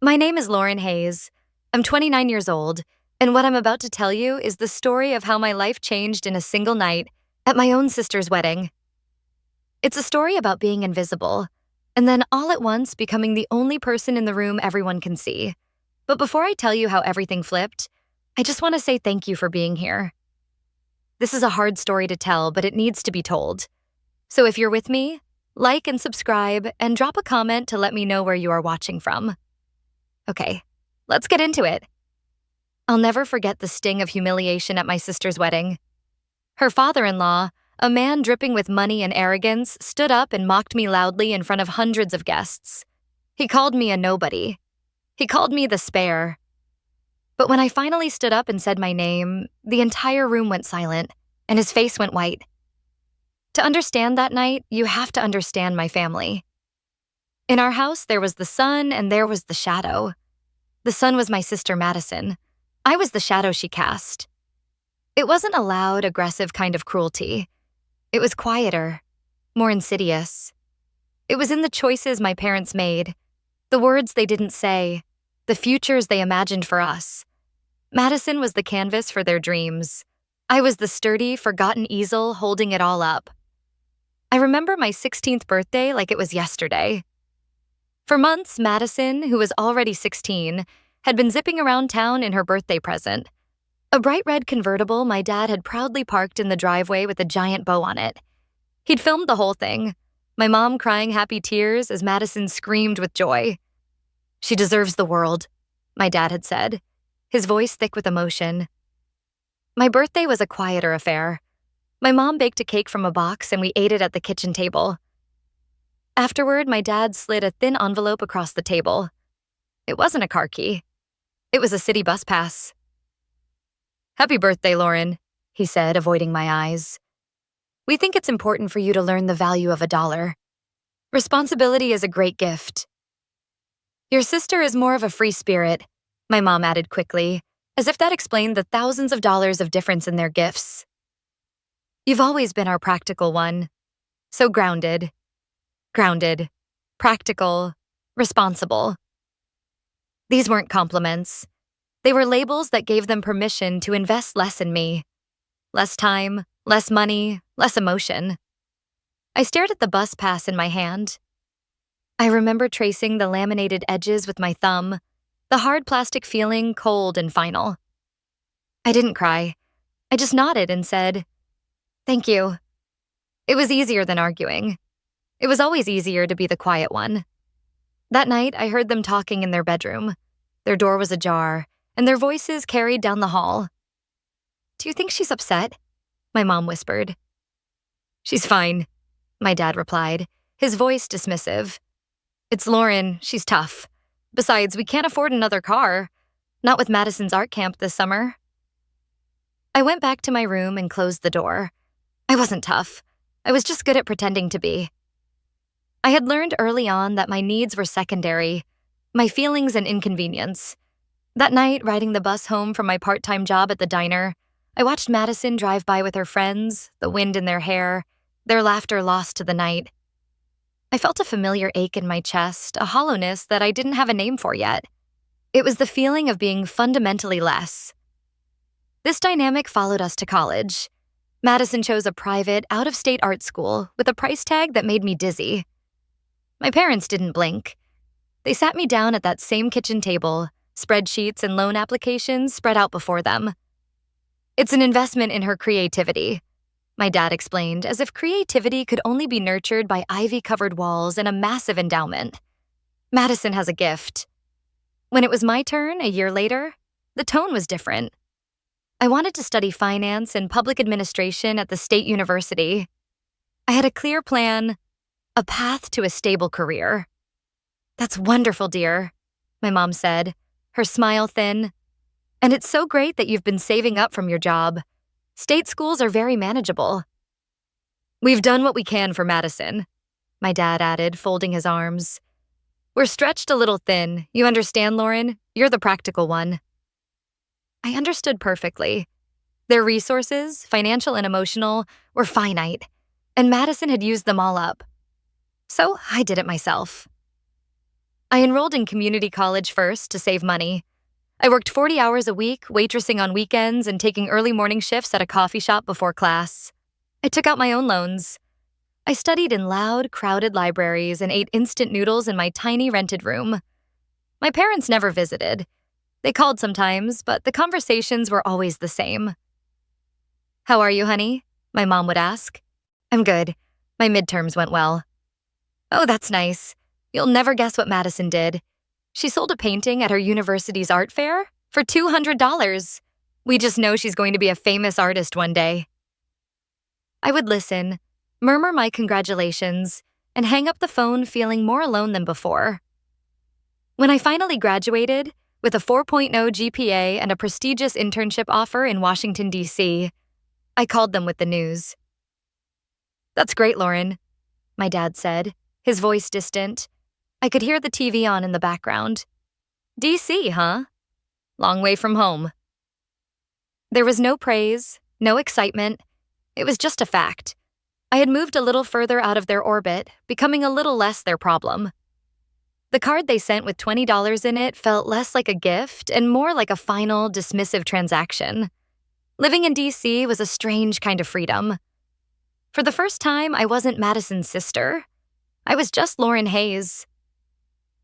My name is Lauren Hayes. I'm 29 years old, and what I'm about to tell you is the story of how my life changed in a single night at my own sister's wedding. It's a story about being invisible, and then all at once becoming the only person in the room everyone can see. But before I tell you how everything flipped, I just want to say thank you for being here. This is a hard story to tell, but it needs to be told. So if you're with me, like and subscribe, and drop a comment to let me know where you are watching from. Okay, let's get into it. I'll never forget the sting of humiliation at my sister's wedding. Her father-in-law, a man dripping with money and arrogance, stood up and mocked me loudly in front of hundreds of guests. He called me a nobody. He called me the spare. But when I finally stood up and said my name, the entire room went silent, and his face went white. To understand that night, you have to understand my family. In our house, there was the sun and there was the shadow. The sun was my sister Madison. I was the shadow she cast. It wasn't a loud, aggressive kind of cruelty. It was quieter, more insidious. It was in the choices my parents made, the words they didn't say, the futures they imagined for us. Madison was the canvas for their dreams. I was the sturdy, forgotten easel holding it all up. I remember my 16th birthday like it was yesterday. For months, Madison, who was already 16, had been zipping around town in her birthday present. A bright red convertible my dad had proudly parked in the driveway with a giant bow on it. He'd filmed the whole thing, my mom crying happy tears as Madison screamed with joy. "She deserves the world," my dad had said, his voice thick with emotion. My birthday was a quieter affair. My mom baked a cake from a box and we ate it at the kitchen table. Afterward, my dad slid a thin envelope across the table. It wasn't a car key. It was a city bus pass. "Happy birthday, Lauren," he said, avoiding my eyes. "We think it's important for you to learn the value of $1. Responsibility is a great gift." "Your sister is more of a free spirit," my mom added quickly, as if that explained the thousands of dollars of difference in their gifts. "You've always been our practical one. So grounded, practical, responsible." These weren't compliments. They were labels that gave them permission to invest less in me. Less time, less money, less emotion. I stared at the bus pass in my hand. I remember tracing the laminated edges with my thumb, the hard plastic feeling cold and final. I didn't cry. I just nodded and said, "Thank you." It was easier than arguing. It was always easier to be the quiet one. That night, I heard them talking in their bedroom. Their door was ajar, and their voices carried down the hall. "Do you think she's upset?" my mom whispered. "She's fine," my dad replied, his voice dismissive. "It's Lauren, she's tough. Besides, we can't afford another car. Not with Madison's art camp this summer." I went back to my room and closed the door. I wasn't tough. I was just good at pretending to be. I had learned early on that my needs were secondary, my feelings an inconvenience. That night, riding the bus home from my part-time job at the diner, I watched Madison drive by with her friends, the wind in their hair, their laughter lost to the night. I felt a familiar ache in my chest, a hollowness that I didn't have a name for yet. It was the feeling of being fundamentally less. This dynamic followed us to college. Madison chose a private, out-of-state art school with a price tag that made me dizzy. My parents didn't blink. They sat me down at that same kitchen table, spreadsheets and loan applications spread out before them. "It's an investment in her creativity," my dad explained, as if creativity could only be nurtured by ivy-covered walls and a massive endowment. "Madison has a gift." When it was my turn, a year later, the tone was different. I wanted to study finance and public administration at the state university. I had a clear plan, a path to a stable career. "That's wonderful, dear," my mom said, her smile thin. "And it's so great that you've been saving up from your job. State schools are very manageable." "We've done what we can for Madison," my dad added, folding his arms. "We're stretched a little thin. You understand, Lauren? You're the practical one." I understood perfectly. Their resources, financial and emotional, were finite, and Madison had used them all up. So I did it myself. I enrolled in community college first to save money. I worked 40 hours a week, waitressing on weekends and taking early morning shifts at a coffee shop before class. I took out my own loans. I studied in loud, crowded libraries and ate instant noodles in my tiny rented room. My parents never visited. They called sometimes, but the conversations were always the same. "How are you, honey?" my mom would ask. "I'm good. My midterms went well." "Oh, that's nice. You'll never guess what Madison did. She sold a painting at her university's art fair for $200. We just know she's going to be a famous artist one day." I would listen, murmur my congratulations, and hang up the phone feeling more alone than before. When I finally graduated, with a 4.0 GPA and a prestigious internship offer in Washington, D.C., I called them with the news. "That's great, Lauren," my dad said, his voice distant. I could hear the TV on in the background. "D.C., huh? Long way from home." There was no praise, no excitement. It was just a fact. I had moved a little further out of their orbit, becoming a little less their problem. The card they sent with $20 in it felt less like a gift and more like a final, dismissive transaction. Living in D.C. was a strange kind of freedom. For the first time, I wasn't Madison's sister. I was just Lauren Hayes.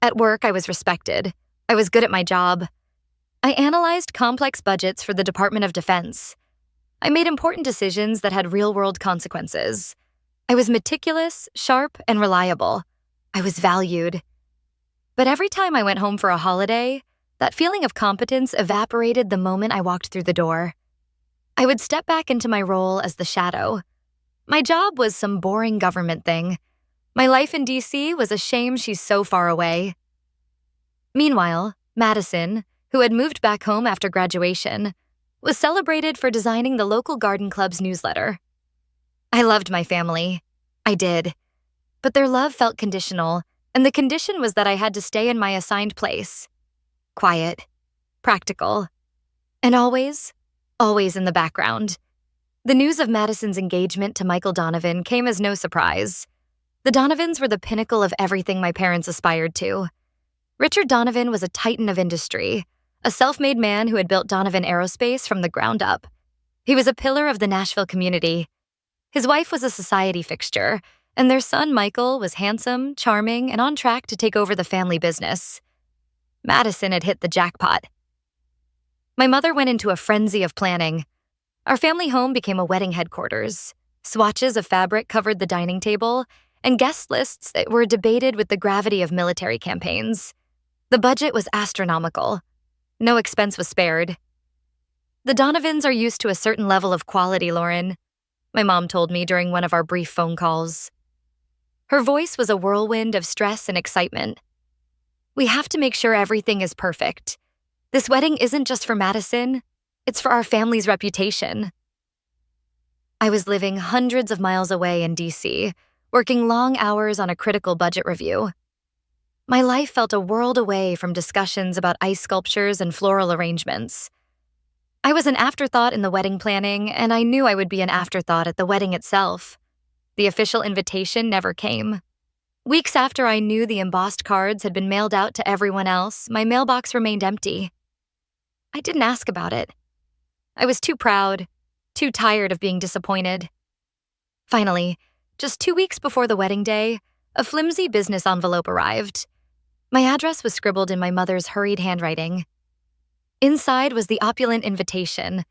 At work, I was respected. I was good at my job. I analyzed complex budgets for the Department of Defense. I made important decisions that had real-world consequences. I was meticulous, sharp, and reliable. I was valued. But every time I went home for a holiday, that feeling of competence evaporated the moment I walked through the door. I would step back into my role as the shadow. My job was some boring government thing. My life in D.C. was a shame she's so far away. Meanwhile, Madison, who had moved back home after graduation, was celebrated for designing the local garden club's newsletter. I loved my family. I did. But their love felt conditional, and the condition was that I had to stay in my assigned place. Quiet, practical, and always in the background. The news of Madison's engagement to Michael Donovan came as no surprise. The Donovans were the pinnacle of everything my parents aspired to. Richard Donovan was a titan of industry, a self-made man who had built Donovan Aerospace from the ground up. He was a pillar of the Nashville community. His wife was a society fixture, and their son Michael was handsome, charming, and on track to take over the family business. Madison had hit the jackpot. My mother went into a frenzy of planning. Our family home became a wedding headquarters. Swatches of fabric covered the dining table, and guest lists that were debated with the gravity of military campaigns. The budget was astronomical. No expense was spared. "The Donovans are used to a certain level of quality, Lauren," my mom told me during one of our brief phone calls. Her voice was a whirlwind of stress and excitement. "We have to make sure everything is perfect. This wedding isn't just for Madison, it's for our family's reputation." I was living hundreds of miles away in D.C., working long hours on a critical budget review. My life felt a world away from discussions about ice sculptures and floral arrangements. I was an afterthought in the wedding planning, and I knew I would be an afterthought at the wedding itself. The official invitation never came. Weeks after I knew the embossed cards had been mailed out to everyone else, my mailbox remained empty. I didn't ask about it. I was too proud, too tired of being disappointed. Finally, just 2 weeks before the wedding day, a flimsy business envelope arrived. My address was scribbled in my mother's hurried handwriting. Inside was the opulent invitation,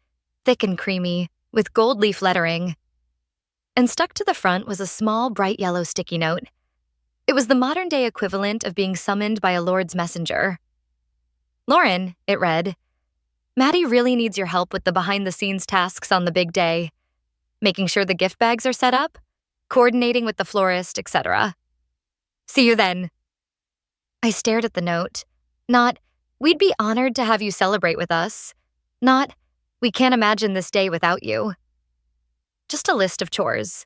thick and creamy, with gold leaf lettering. And stuck to the front was a small, bright yellow sticky note. It was the modern-day equivalent of being summoned by a Lord's messenger. "Lauren," it read, "Maddie really needs your help with the behind-the-scenes tasks on the big day. Making sure the gift bags are set up, coordinating with the florist, etc. See you then." I stared at the note. Not, "We'd be honored to have you celebrate with us." Not, "We can't imagine this day without you." Just a list of chores.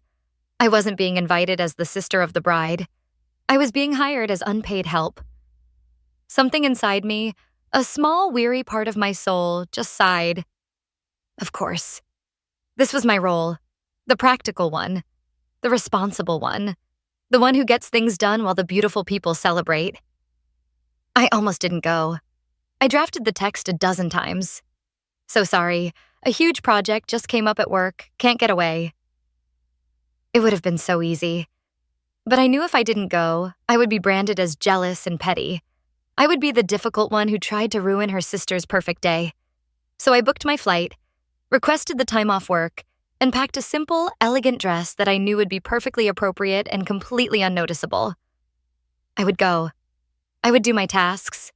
I wasn't being invited as the sister of the bride. I was being hired as unpaid help. Something inside me, a small, weary part of my soul, just sighed. Of course. This was my role. The practical one. The responsible one. The one who gets things done while the beautiful people celebrate. I almost didn't go. I drafted the text a dozen times. So sorry, a huge project just came up at work, can't get away. It would have been so easy. But I knew if I didn't go, I would be branded as jealous and petty. I would be the difficult one who tried to ruin her sister's perfect day. So I booked my flight, requested the time off work, and packed a simple, elegant dress that I knew would be perfectly appropriate and completely unnoticeable. I would go. I would do my tasks.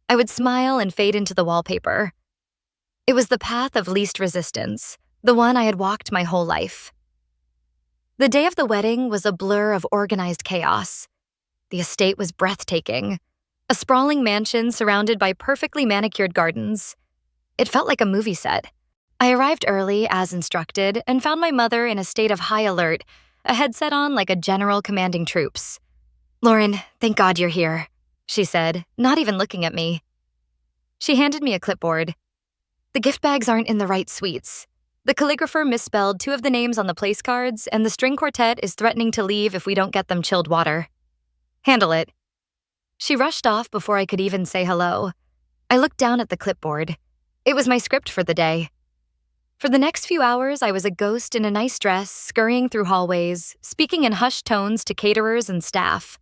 I would smile and fade into the wallpaper. It was the path of least resistance, the one I had walked my whole life. The day of the wedding was a blur of organized chaos. The estate was breathtaking, a sprawling mansion surrounded by perfectly manicured gardens. It felt like a movie set. I arrived early, as instructed, and found my mother in a state of high alert, a headset on like a general commanding troops. "Lauren, thank God you're here," she said, not even looking at me. She handed me a clipboard. "The gift bags aren't in the right suites. The calligrapher misspelled 2 of the names on the place cards, and the string quartet is threatening to leave if we don't get them chilled water. Handle it." She rushed off before I could even say hello. I looked down at the clipboard. It was my script for the day. For the next few hours, I was a ghost in a nice dress, scurrying through hallways, speaking in hushed tones to caterers and staff.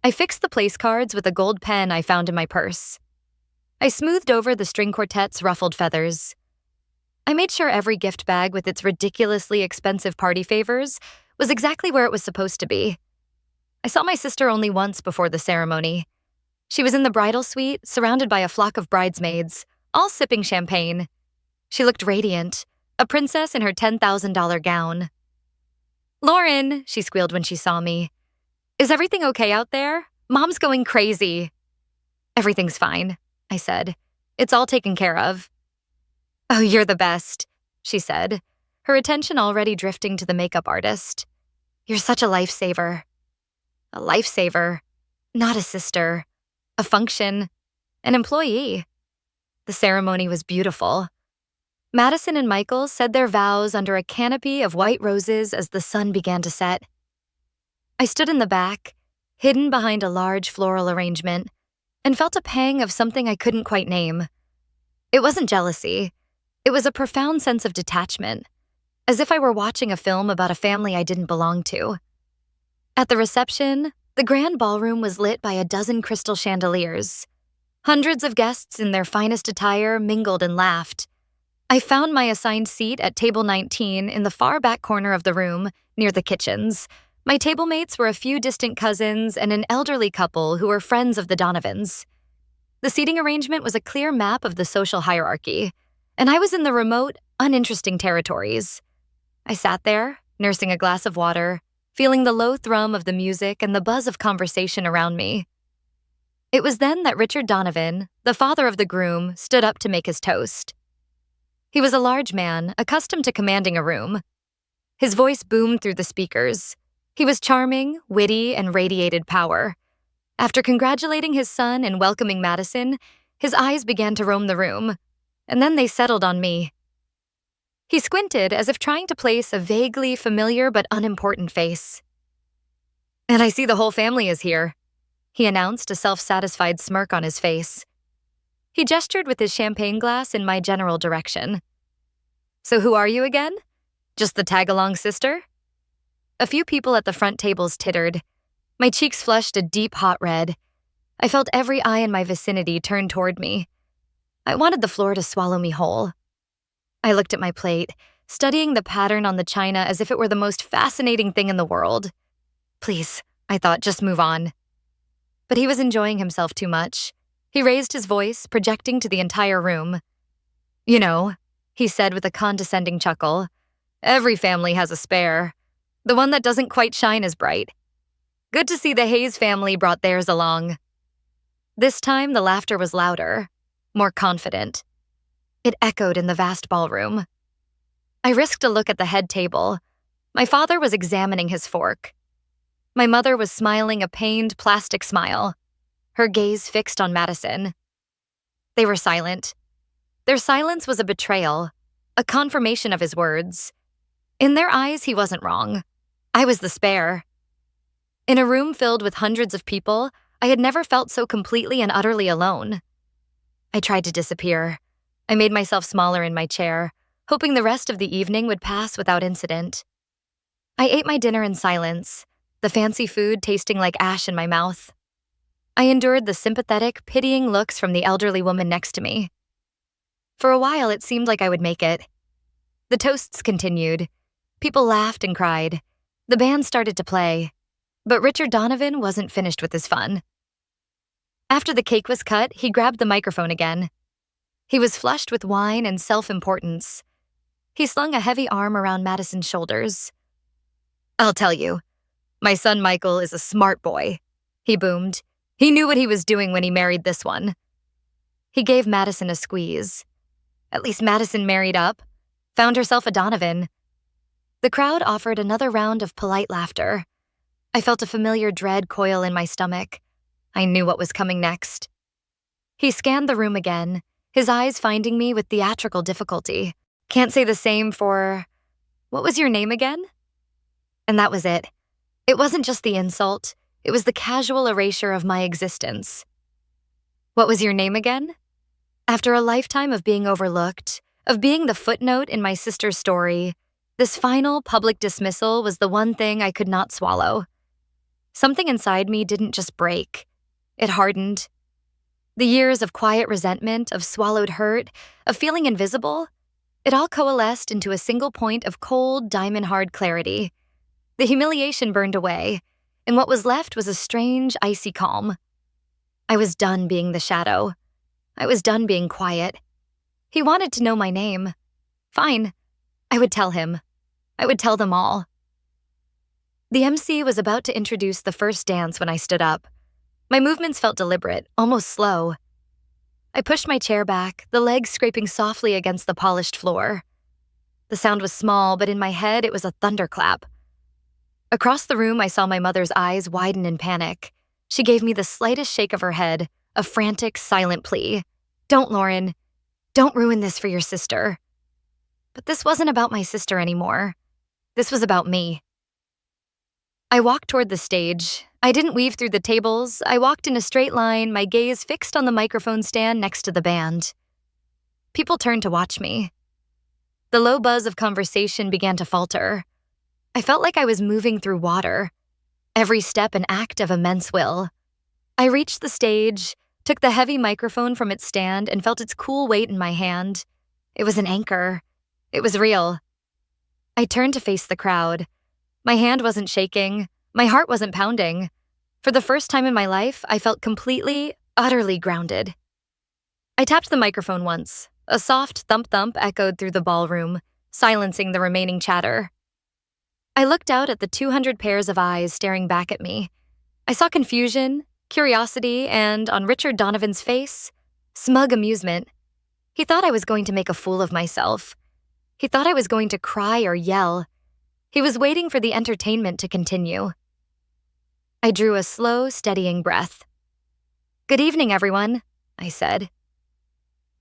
I fixed the place cards with a gold pen I found in my purse. I smoothed over the string quartet's ruffled feathers. I made sure every gift bag with its ridiculously expensive party favors was exactly where it was supposed to be. I saw my sister only once before the ceremony. She was in the bridal suite, surrounded by a flock of bridesmaids, all sipping champagne. She looked radiant, a princess in her $10,000 gown. "Lauren," she squealed when she saw me. "Is everything okay out there? Mom's going crazy." "Everything's fine," I said. "It's all taken care of." "Oh, you're the best," she said, her attention already drifting to the makeup artist. "You're such a lifesaver." A lifesaver, not a sister, a function, an employee. The ceremony was beautiful. Madison and Michael said their vows under a canopy of white roses as the sun began to set. I stood in the back, hidden behind a large floral arrangement, and felt a pang of something I couldn't quite name. It wasn't jealousy. It was a profound sense of detachment, as if I were watching a film about a family I didn't belong to. At the reception, the grand ballroom was lit by a dozen crystal chandeliers. Hundreds of guests in their finest attire mingled and laughed. I found my assigned seat at table 19 in the far back corner of the room, near the kitchens. My table mates were a few distant cousins and an elderly couple who were friends of the Donovans. The seating arrangement was a clear map of the social hierarchy, and I was in the remote, uninteresting territories. I sat there, nursing a glass of water, feeling the low thrum of the music and the buzz of conversation around me. It was then that Richard Donovan, the father of the groom, stood up to make his toast. He was a large man, accustomed to commanding a room. His voice boomed through the speakers. He was charming, witty, and radiated power. After congratulating his son and welcoming Madison, his eyes began to roam the room, and then they settled on me. He squinted as if trying to place a vaguely familiar but unimportant face. "And I see the whole family is here," he announced, a self-satisfied smirk on his face. He gestured with his champagne glass in my general direction. "So who are you again? Just the tag-along sister?" A few people at the front tables tittered. My cheeks flushed a deep hot red. I felt every eye in my vicinity turn toward me. I wanted the floor to swallow me whole. I looked at my plate, studying the pattern on the china as if it were the most fascinating thing in the world. Please, I thought, just move on. But he was enjoying himself too much. He raised his voice, projecting to the entire room. "You know," he said with a condescending chuckle, "every family has a spare. The one that doesn't quite shine as bright. Good to see the Hayes family brought theirs along." This time, the laughter was louder, more confident. It echoed in the vast ballroom. I risked a look at the head table. My father was examining his fork. My mother was smiling a pained plastic smile, her gaze fixed on Madison. They were silent. Their silence was a betrayal, a confirmation of his words. In their eyes, he wasn't wrong. I was the spare. In a room filled with hundreds of people, I had never felt so completely and utterly alone. I tried to disappear. I made myself smaller in my chair, hoping the rest of the evening would pass without incident. I ate my dinner in silence, the fancy food tasting like ash in my mouth. I endured the sympathetic, pitying looks from the elderly woman next to me. For a while, it seemed like I would make it. The toasts continued. People laughed and cried. The band started to play. But Richard Donovan wasn't finished with his fun. After the cake was cut, he grabbed the microphone again. He was flushed with wine and self-importance. He slung a heavy arm around Madison's shoulders. "I'll tell you, my son Michael is a smart boy," he boomed. "He knew what he was doing when he married this one." He gave Madison a squeeze. At least Madison married up, found herself a Donovan. The crowd offered another round of polite laughter. I felt a familiar dread coil in my stomach. I knew what was coming next. He scanned the room again, his eyes finding me with theatrical difficulty. "Can't say the same for... What was your name again?" And that was it. It wasn't just the insult, it was the casual erasure of my existence. "What was your name again?" After a lifetime of being overlooked, of being the footnote in my sister's story, this final public dismissal was the one thing I could not swallow. Something inside me didn't just break. It hardened. The years of quiet resentment, of swallowed hurt, of feeling invisible, it all coalesced into a single point of cold, diamond-hard clarity. The humiliation burned away, and what was left was a strange, icy calm. I was done being the shadow. I was done being quiet. He wanted to know my name. Fine. I would tell him. I would tell them all. The MC was about to introduce the first dance when I stood up. My movements felt deliberate, almost slow. I pushed my chair back, the legs scraping softly against the polished floor. The sound was small, but in my head it was a thunderclap. Across the room, I saw my mother's eyes widen in panic. She gave me the slightest shake of her head, a frantic, silent plea. "Don't, Lauren. Don't ruin this for your sister." But this wasn't about my sister anymore. This was about me. I walked toward the stage. I didn't weave through the tables. I walked in a straight line, my gaze fixed on the microphone stand next to the band. People turned to watch me. The low buzz of conversation began to falter. I felt like I was moving through water, every step an act of immense will. I reached the stage, took the heavy microphone from its stand, and felt its cool weight in my hand. It was an anchor. It was real. I turned to face the crowd. My hand wasn't shaking. My heart wasn't pounding. For the first time in my life, I felt completely, utterly grounded. I tapped the microphone once. A soft thump-thump echoed through the ballroom, silencing the remaining chatter. I looked out at the 200 pairs of eyes staring back at me. I saw confusion, curiosity, and, on Richard Donovan's face, smug amusement. He thought I was going to make a fool of myself. He thought I was going to cry or yell. He was waiting for the entertainment to continue. I drew a slow, steadying breath. "Good evening, everyone," I said.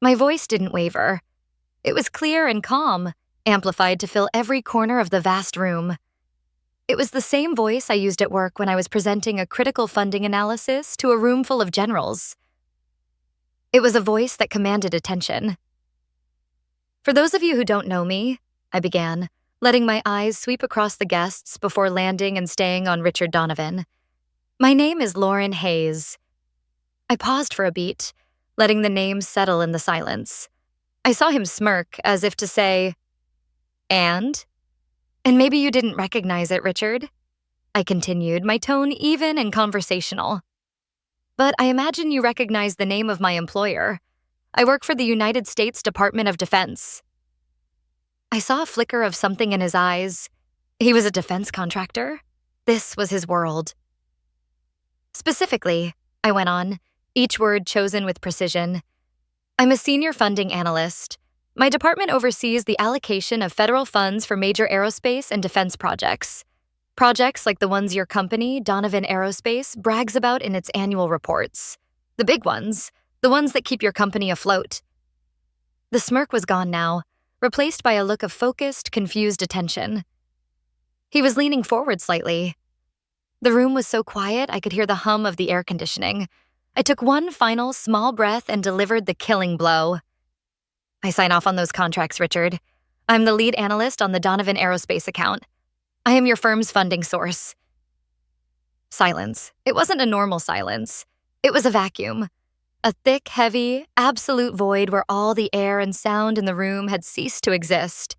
My voice didn't waver. It was clear and calm, amplified to fill every corner of the vast room. It was the same voice I used at work when I was presenting a critical funding analysis to a room full of generals. It was a voice that commanded attention. "For those of you who don't know me," I began, letting my eyes sweep across the guests before landing and staying on Richard Donovan. "My name is Lauren Hayes." I paused for a beat, letting the name settle in the silence. I saw him smirk, as if to say, "And? And maybe you didn't recognize it, Richard?" I continued, my tone even and conversational. "But I imagine you recognize the name of my employer. I work for the United States Department of Defense." I saw a flicker of something in his eyes. He was a defense contractor. This was his world. "Specifically," I went on, each word chosen with precision, "I'm a senior funding analyst. My department oversees the allocation of federal funds for major aerospace and defense projects. Projects like the ones your company, Donovan Aerospace, brags about in its annual reports. The big ones, the ones that keep your company afloat." The smirk was gone now, replaced by a look of focused, confused attention. He was leaning forward slightly. The room was so quiet I could hear the hum of the air conditioning. I took one final small breath and delivered the killing blow. I sign off on those contracts, Richard. I'm the lead analyst on the Donovan Aerospace account. I am your firm's funding source. Silence. It wasn't a normal silence. It was a vacuum. A thick, heavy, absolute void where all the air and sound in the room had ceased to exist.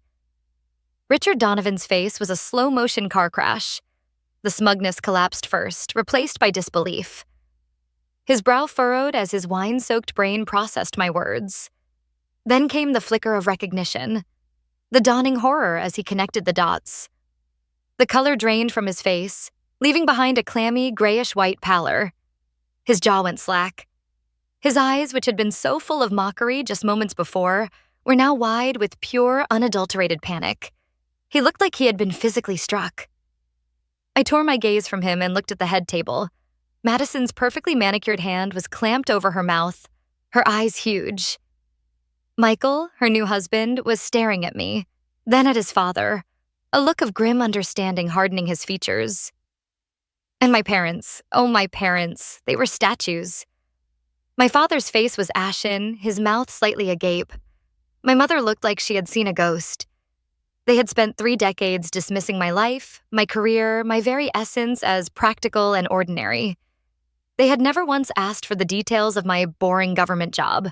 Richard Donovan's face was a slow-motion car crash. The smugness collapsed first, replaced by disbelief. His brow furrowed as his wine-soaked brain processed my words. Then came the flicker of recognition, the dawning horror as he connected the dots. The color drained from his face, leaving behind a clammy, grayish-white pallor. His jaw went slack. His eyes, which had been so full of mockery just moments before, were now wide with pure, unadulterated panic. He looked like he had been physically struck. I tore my gaze from him and looked at the head table. Madison's perfectly manicured hand was clamped over her mouth, her eyes huge. Michael, her new husband, was staring at me, then at his father, a look of grim understanding hardening his features. And my parents, oh my parents, they were statues. My father's face was ashen, his mouth slightly agape. My mother looked like she had seen a ghost. They had spent 3 decades dismissing my life, my career, my very essence as practical and ordinary. They had never once asked for the details of my boring government job.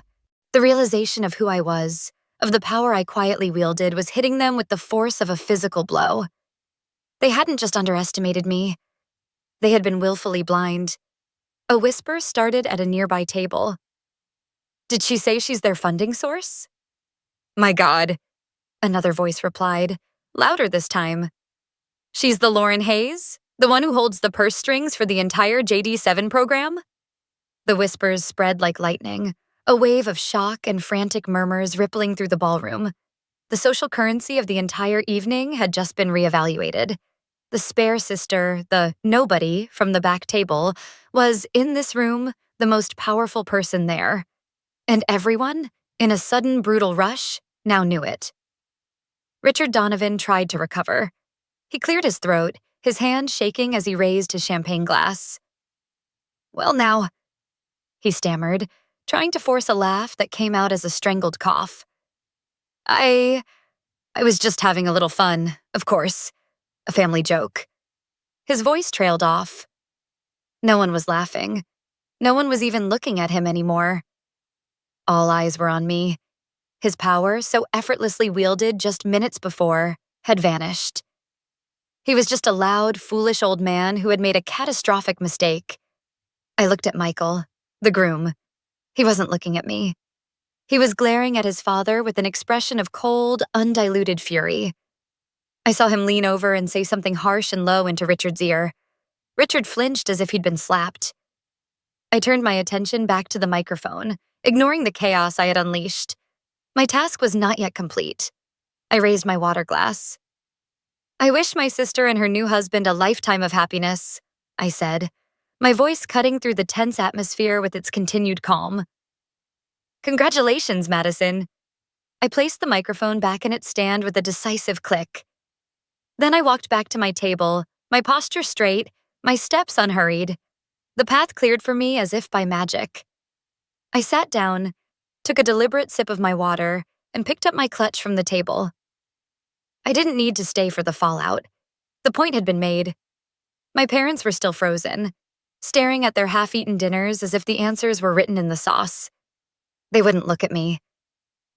The realization of who I was, of the power I quietly wielded, was hitting them with the force of a physical blow. They hadn't just underestimated me. They had been willfully blind. A whisper started at a nearby table. Did she say she's their funding source? My God, another voice replied, louder this time. She's the Lauren Hayes, the one who holds the purse strings for the entire JD7 program? The whispers spread like lightning, a wave of shock and frantic murmurs rippling through the ballroom. The social currency of the entire evening had just been reevaluated. The spare sister, the nobody from the back table, was, in this room, the most powerful person there. And everyone, in a sudden brutal rush, now knew it. Richard Donovan tried to recover. He cleared his throat, his hand shaking as he raised his champagne glass. Well now, he stammered, trying to force a laugh that came out as a strangled cough. I was just having a little fun, of course. A family joke. His voice trailed off. No one was laughing. No one was even looking at him anymore. All eyes were on me. His power, so effortlessly wielded just minutes before, had vanished. He was just a loud, foolish old man who had made a catastrophic mistake. I looked at Michael, the groom. He wasn't looking at me. He was glaring at his father with an expression of cold, undiluted fury. I saw him lean over and say something harsh and low into Richard's ear. Richard flinched as if he'd been slapped. I turned my attention back to the microphone, ignoring the chaos I had unleashed. My task was not yet complete. I raised my water glass. I wish my sister and her new husband a lifetime of happiness, I said, my voice cutting through the tense atmosphere with its continued calm. Congratulations, Madison. I placed the microphone back in its stand with a decisive click. Then I walked back to my table, my posture straight, my steps unhurried. The path cleared for me as if by magic. I sat down, took a deliberate sip of my water, and picked up my clutch from the table. I didn't need to stay for the fallout. The point had been made. My parents were still frozen, staring at their half-eaten dinners as if the answers were written in the sauce. They wouldn't look at me.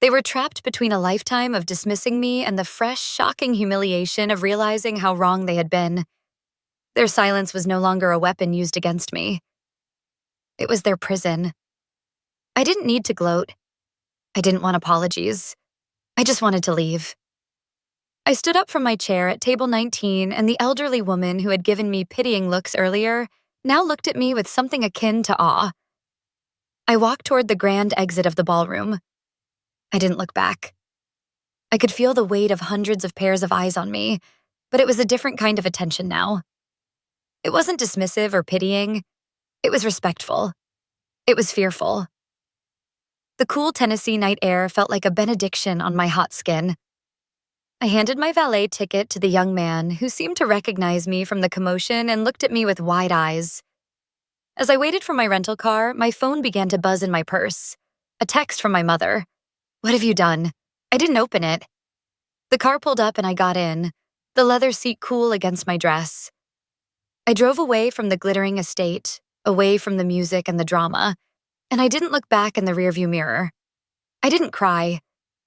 They were trapped between a lifetime of dismissing me and the fresh, shocking humiliation of realizing how wrong they had been. Their silence was no longer a weapon used against me. It was their prison. I didn't need to gloat. I didn't want apologies. I just wanted to leave. I stood up from my chair at table 19, and the elderly woman who had given me pitying looks earlier now looked at me with something akin to awe. I walked toward the grand exit of the ballroom. I didn't look back. I could feel the weight of hundreds of pairs of eyes on me, but it was a different kind of attention now. It wasn't dismissive or pitying. It was respectful. It was fearful. The cool Tennessee night air felt like a benediction on my hot skin. I handed my valet ticket to the young man, who seemed to recognize me from the commotion and looked at me with wide eyes. As I waited for my rental car, my phone began to buzz in my purse. A text from my mother. "What have you done?" I didn't open it. The car pulled up and I got in, the leather seat cool against my dress. I drove away from the glittering estate, away from the music and the drama, and I didn't look back in the rearview mirror. I didn't cry.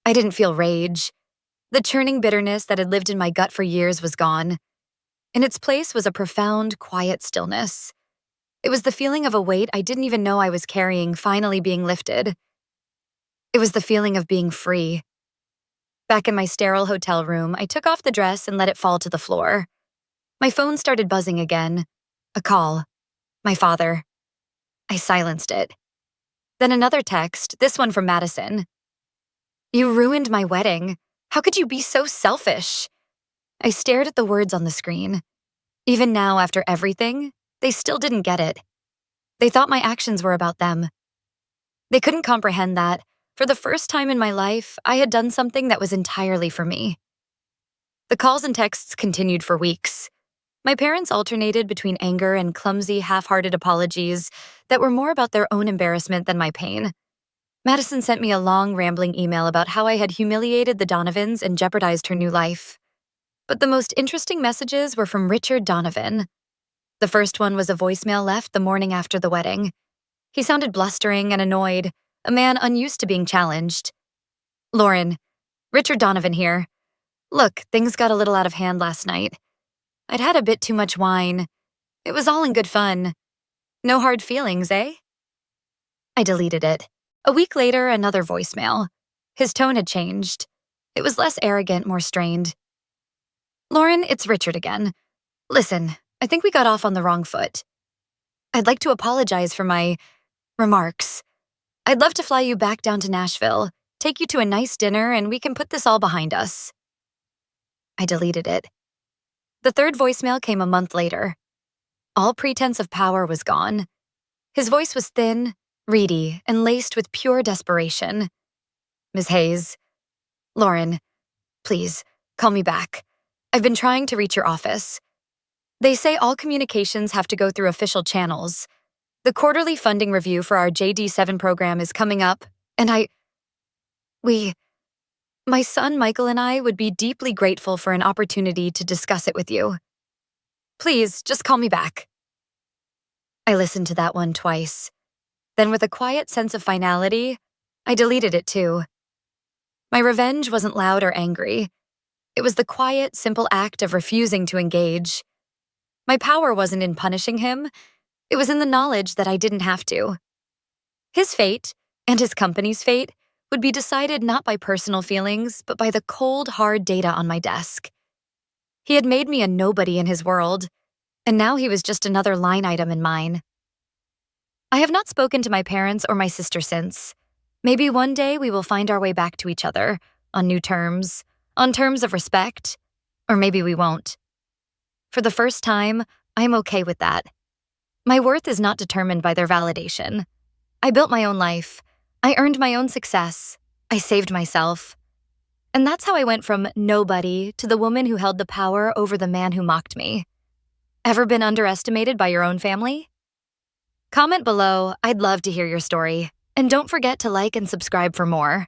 I didn't feel rage. The churning bitterness that had lived in my gut for years was gone. In its place was a profound, quiet stillness. It was the feeling of a weight I didn't even know I was carrying finally being lifted. It was the feeling of being free. Back in my sterile hotel room, I took off the dress and let it fall to the floor. My phone started buzzing again. A call. My father. I silenced it. Then another text, this one from Madison. "You ruined my wedding. How could you be so selfish?" I stared at the words on the screen. Even now, after everything, they still didn't get it. They thought my actions were about them. They couldn't comprehend that, for the first time in my life, I had done something that was entirely for me. The calls and texts continued for weeks. My parents alternated between anger and clumsy, half-hearted apologies that were more about their own embarrassment than my pain. Madison sent me a long, rambling email about how I had humiliated the Donovans and jeopardized her new life. But the most interesting messages were from Richard Donovan. The first one was a voicemail left the morning after the wedding. He sounded blustering and annoyed, a man unused to being challenged. "Lauren, Richard Donovan here. Look, things got a little out of hand last night. I'd had a bit too much wine. It was all in good fun. No hard feelings, eh?" I deleted it. A week later, another voicemail. His tone had changed. It was less arrogant, more strained. "Lauren, it's Richard again. Listen, I think we got off on the wrong foot. I'd like to apologize for my remarks. I'd love to fly you back down to Nashville, take you to a nice dinner, and we can put this all behind us." I deleted it. The third voicemail came a month later. All pretense of power was gone. His voice was thin, reedy, and laced with pure desperation. "Ms. Hayes. Lauren, please, call me back. I've been trying to reach your office. They say all communications have to go through official channels. The quarterly funding review for our JD7 program is coming up, and my son Michael and I would be deeply grateful for an opportunity to discuss it with you. Please, just call me back." I listened to that one twice. Then with a quiet sense of finality, I deleted it too. My revenge wasn't loud or angry. It was the quiet, simple act of refusing to engage. My power wasn't in punishing him. It was in the knowledge that I didn't have to. His fate, and his company's fate, would be decided not by personal feelings, but by the cold, hard data on my desk. He had made me a nobody in his world, and now he was just another line item in mine. I have not spoken to my parents or my sister since. Maybe one day we will find our way back to each other, on new terms, on terms of respect, or maybe we won't. For the first time, I am okay with that. My worth is not determined by their validation. I built my own life. I earned my own success. I saved myself. And that's how I went from nobody to the woman who held the power over the man who mocked me. Ever been underestimated by your own family? Comment below. I'd love to hear your story. And don't forget to like and subscribe for more.